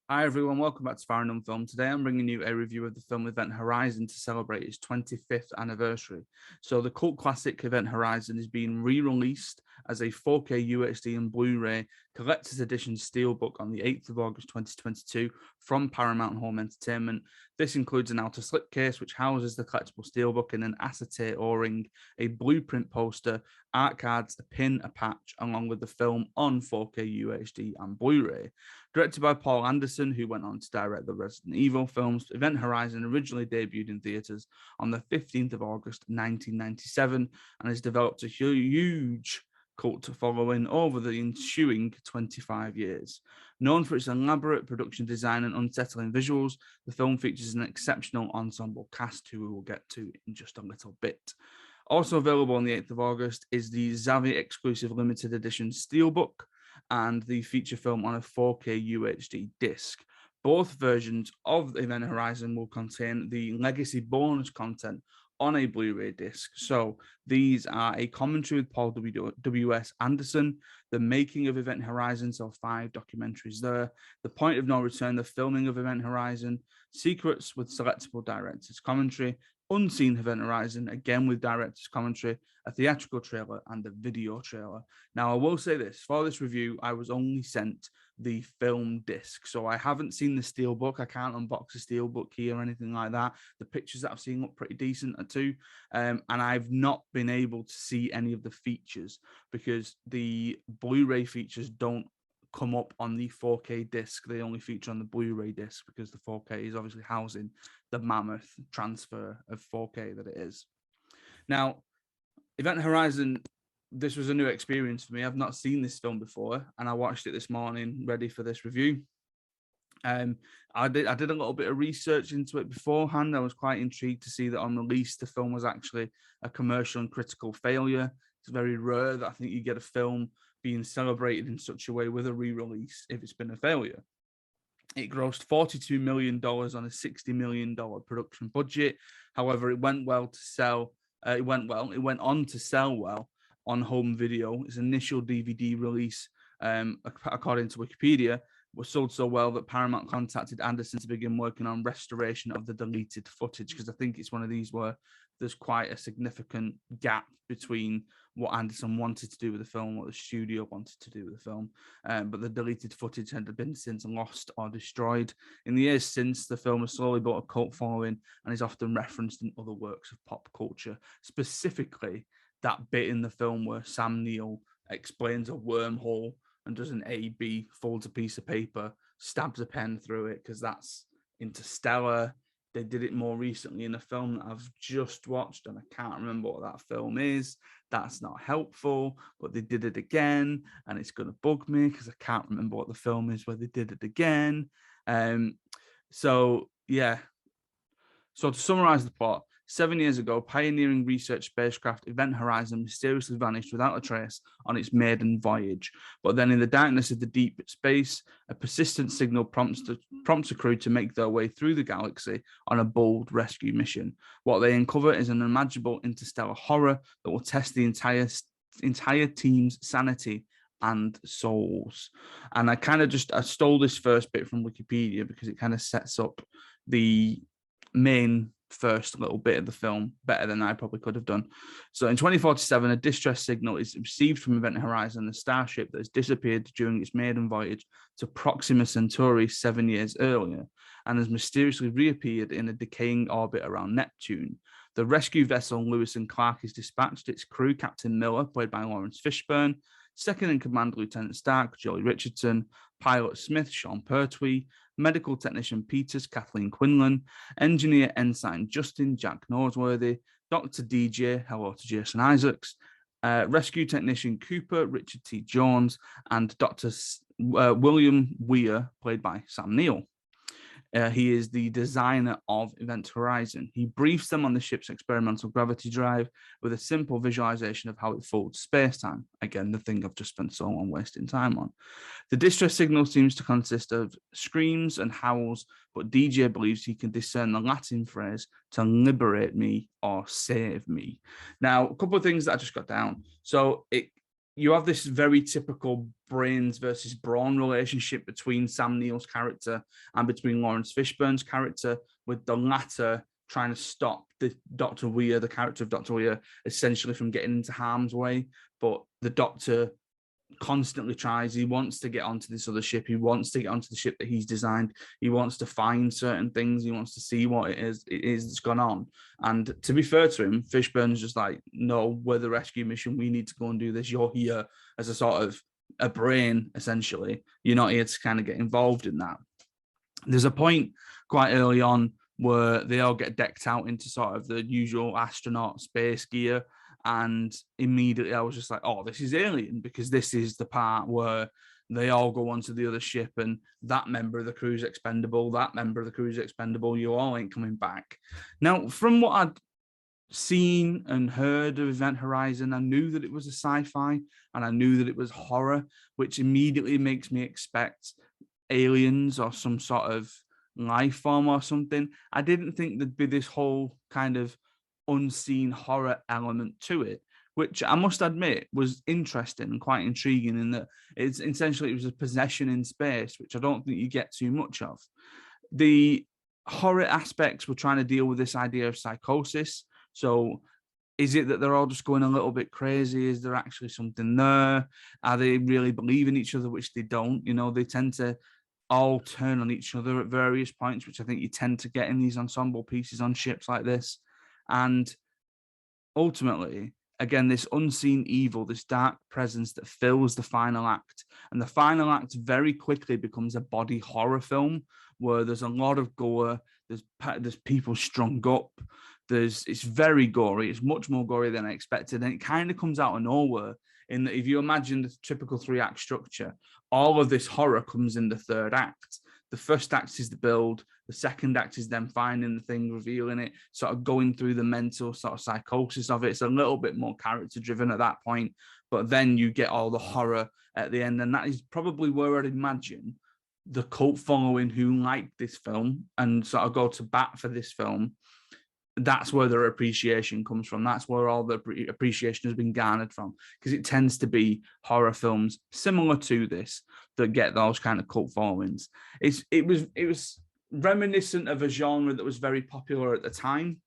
Hi everyone, welcome back to Farrand on Film. Today I'm bringing you a review of the film Event Horizon to celebrate its 25th anniversary. So the cult classic Event Horizon is being re-released as a 4K UHD and Blu-ray collector's edition steelbook on the 8th of August 2022 from Paramount Home Entertainment. This includes an outer slipcase which houses the collectible steelbook in an acetate O-ring, a blueprint poster, art cards, a pin, a patch, along with the film on 4K UHD and Blu-ray. Directed by Paul Anderson, who went on to direct the Resident Evil films, Event Horizon originally debuted in theaters on the 15th of August 1997 and has developed a huge cult following over the ensuing 25 years. Known for its elaborate production design and unsettling visuals, the film features an exceptional ensemble cast who we will get to in just a little bit. Also available on the 8th of August is the Zavvi exclusive limited edition Steelbook and the feature film on a 4K UHD disc. Both versions of Event Horizon will contain the legacy bonus content on a Blu-ray disc. So these are a commentary with Paul W.S. Anderson, the making of Event Horizon, so 5 documentaries there, the point of no return, the filming of Event Horizon, secrets with selectable director's commentary, unseen Event Horizon, again with director's commentary, a theatrical trailer, and a video trailer. Now, I will say this, for this review, I was only sent the film disc. So I haven't seen the steelbook. I can't unbox the steelbook here or anything like that. The pictures that I've seen look pretty decent too. And I've not been able to see any of the features because the Blu-ray features don't come up on the 4K disc. They only feature on the Blu-ray disc because the 4K is obviously housing the mammoth transfer of 4K that it is. Now, Event Horizon, this was a new experience for me. I've not seen this film before, and I watched it this morning, ready for this review. I did a little bit of research into it beforehand. I was quite intrigued to see that on release, the film was actually a commercial and critical failure. It's very rare that I think you get a film being celebrated in such a way with a re-release if it's been a failure. It grossed $42 million on a $60 million production budget. However, it went well to sell. It went on to sell well on home video. Its initial DVD release, according to Wikipedia, was sold so well that Paramount contacted Anderson to begin working on restoration of the deleted footage, because I think it's one of these where there's quite a significant gap between what Anderson wanted to do with the film, what the studio wanted to do with the film. But the deleted footage had been since lost or destroyed. In the years since, the film has slowly built a cult following and is often referenced in other works of pop culture, specifically that bit in the film where Sam Neill explains a wormhole and does an A-B, folds a piece of paper, stabs a pen through it, because that's Interstellar. They did it more recently in a film that I've just watched, and I can't remember what that film is. That's not helpful, but they did it again, and it's going to bug me because I can't remember what the film is where they did it again. So, yeah. So to summarize the plot, 7 years ago, pioneering research spacecraft Event Horizon mysteriously vanished without a trace on its maiden voyage. But then in the darkness of the deep space, a persistent signal prompts a crew to make their way through the galaxy on a bold rescue mission. What they uncover is an unimaginable interstellar horror that will test the entire team's sanity and souls. And I stole this first bit from Wikipedia because it kind of sets up the main first little bit of the film better than I probably could have done. So in 2047, a distress signal is received from Event Horizon, the starship that has disappeared during its maiden voyage to Proxima Centauri 7 years earlier and has mysteriously reappeared in a decaying orbit around Neptune. The rescue vessel Lewis and Clark is dispatched. Its crew, Captain Miller, played by Lawrence Fishburne, second in command Lieutenant Stark, Jolie Richardson, pilot Smith, Sean Pertwee, medical technician Peters, Kathleen Quinlan, engineer ensign Justin, Jack Norsworthy, Dr. DJ, hello to Jason Isaacs, rescue technician Cooper, Richard T. Jones, and Dr. William Weir, played by Sam Neill. He is the designer of Event Horizon. He briefs them on the ship's experimental gravity drive with a simple visualization of how it folds space-time. Again, the thing I've just spent so long wasting time on. The distress signal seems to consist of screams and howls, but DJ believes he can discern the Latin phrase to liberate me or save me. Now, a couple of things that I just got down. So you have this very typical brains versus brawn relationship between Sam Neill's character and between Lawrence Fishburne's character, with the latter trying to stop the Dr. Weir, the character of Dr. Weir, essentially from getting into harm's way. But the Doctor constantly tries. He wants to get onto this other ship. He wants to get onto the ship that he's designed. He wants to find certain things. He wants to see what it is that's gone on. And to be fair to him, Fishburne's just like, no, we're the rescue mission. We need to go and do this. You're here as a sort of a brain, essentially. You're not here to kind of get involved in that. There's a point quite early on where they all get decked out into sort of the usual astronaut space gear. And immediately I was just like, oh, this is Alien, because this is the part where they all go onto the other ship and that member of the crew is expendable, that member of the crew is expendable, you all ain't coming back. Now, from what I'd seen and heard of Event Horizon, I knew that it was a sci-fi and I knew that it was horror, which immediately makes me expect aliens or some sort of life form or something. I didn't think there'd be this whole kind of unseen horror element to it, which I must admit was interesting and quite intriguing, in that it's essentially, it was a possession in space, which I don't think you get too much of. The horror aspects were trying to deal with this idea of psychosis. So is it that they're all just going a little bit crazy? Is there actually something there? Are they really believing each other, which they don't? You know, they tend to all turn on each other at various points, which I think you tend to get in these ensemble pieces on ships like this. And ultimately, again, this unseen evil, this dark presence that fills the final act. And the final act very quickly becomes a body horror film where there's a lot of gore, there's people strung up, it's very gory, it's much more gory than I expected. And it kind of comes out of nowhere, in that if you imagine the typical 3-act structure, all of this horror comes in the third act. The first act is the build. The second act is them finding the thing, revealing it, sort of going through the mental sort of psychosis of it. It's a little bit more character driven at that point, but then you get all the horror at the end. And that is probably where I'd imagine the cult following who like this film and sort of go to bat for this film, that's where their appreciation comes from. That's where all the appreciation has been garnered from, because it tends to be horror films similar to this that get those kind of cult followings. It was reminiscent of a genre that was very popular at the time.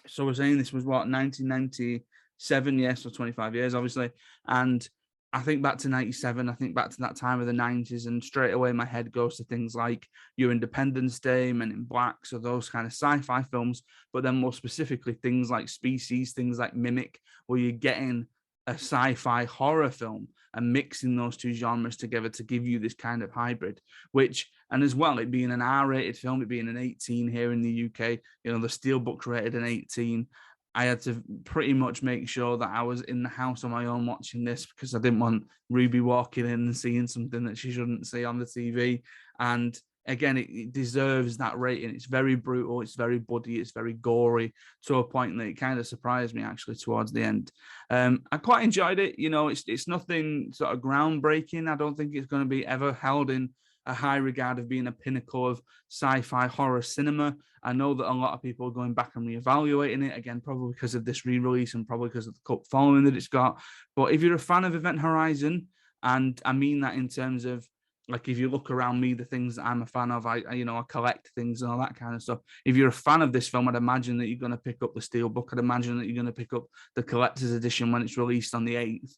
So we're saying this was what, 1997, yes, so 25 years, obviously. And I think back to 97, I think back to that time of the 90s, and straight away my head goes to things like Your Independence Day, Men in Black, so those kind of sci-fi films, but then more specifically things like Species, things like Mimic, where you're getting a sci-fi horror film and mixing those two genres together to give you this kind of hybrid, which, and as well, it being an R-rated film, it being an 18 here in the UK, you know, the Steelbook rated an 18, I had to pretty much make sure that I was in the house on my own watching this, because I didn't want Ruby walking in and seeing something that she shouldn't see on the TV. And again, it deserves that rating. It's very brutal, it's very bloody, it's very gory, to a point that it kind of surprised me actually towards the end. I quite enjoyed it. You know, it's nothing sort of groundbreaking. I don't think it's going to be ever held in a high regard of being a pinnacle of sci-fi horror cinema. I know that a lot of people are going back and reevaluating it, again, probably because of this re-release and probably because of the cult following that it's got. But if you're a fan of Event Horizon, and I mean that in terms of, like, if you look around me, the things that I'm a fan of, I collect things and all that kind of stuff. If you're a fan of this film, I'd imagine that you're going to pick up the Steelbook. I'd imagine that you're going to pick up the collector's edition when it's released on the 8th.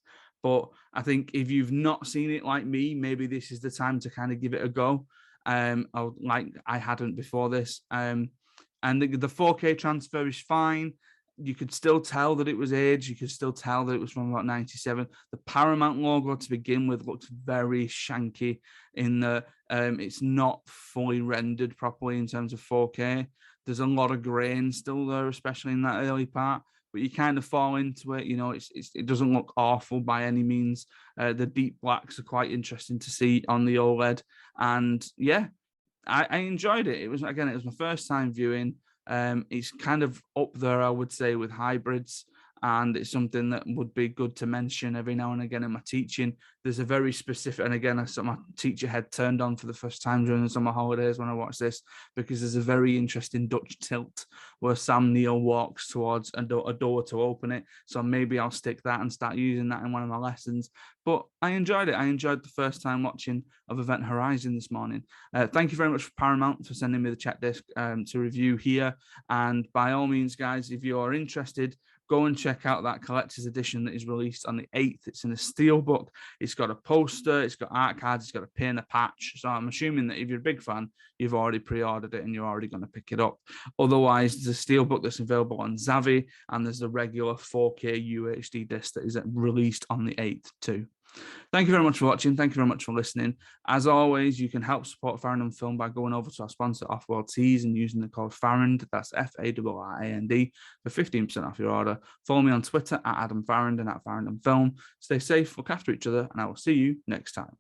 But I think if you've not seen it like me, maybe this is the time to kind of give it a go. Like I hadn't before this. And the 4K transfer is fine. You could still tell that it was aged. You could still tell that it was from about 97. The Paramount logo to begin with looks very shanky in the, it's not fully rendered properly in terms of 4K. There's a lot of grain still there, especially in that early part, but you kind of fall into it. You know, it doesn't look awful by any means. The deep blacks are quite interesting to see on the OLED. And yeah, I enjoyed it. It was my first time viewing. It's kind of up there, I would say, with hybrids. and it's something that would be good to mention every now and again in my teaching. There's a very specific, and again, I saw my teacher head turned on for the first time during the summer holidays when I watched this, because there's a very interesting Dutch tilt where Sam Neill walks towards a door to open it. So maybe I'll stick that and start using that in one of my lessons. But I enjoyed it. I enjoyed the first time watching of Event Horizon this morning. Thank you very much for Paramount for sending me the chat disc to review here. And by all means, guys, if you are interested, go and check out that collector's edition that is released on the 8th. It's in a steelbook. It's got a poster, it's got art cards, it's got a pin, a patch. So I'm assuming that if you're a big fan, you've already pre-ordered it and you're already going to pick it up. Otherwise, there's a steelbook that's available on Zavvi, and there's the regular 4K UHD disc that is released on the 8th too. Thank you very much for watching. Thank you very much for listening. As always, you can help support Farrand Film by going over to our sponsor, Offworld Tees, and using the code Farrand, that's FARRAND, for 15% off your order. Follow me on Twitter at Adam Farrand and at Farrand Film. Stay safe, look after each other, and I will see you next time.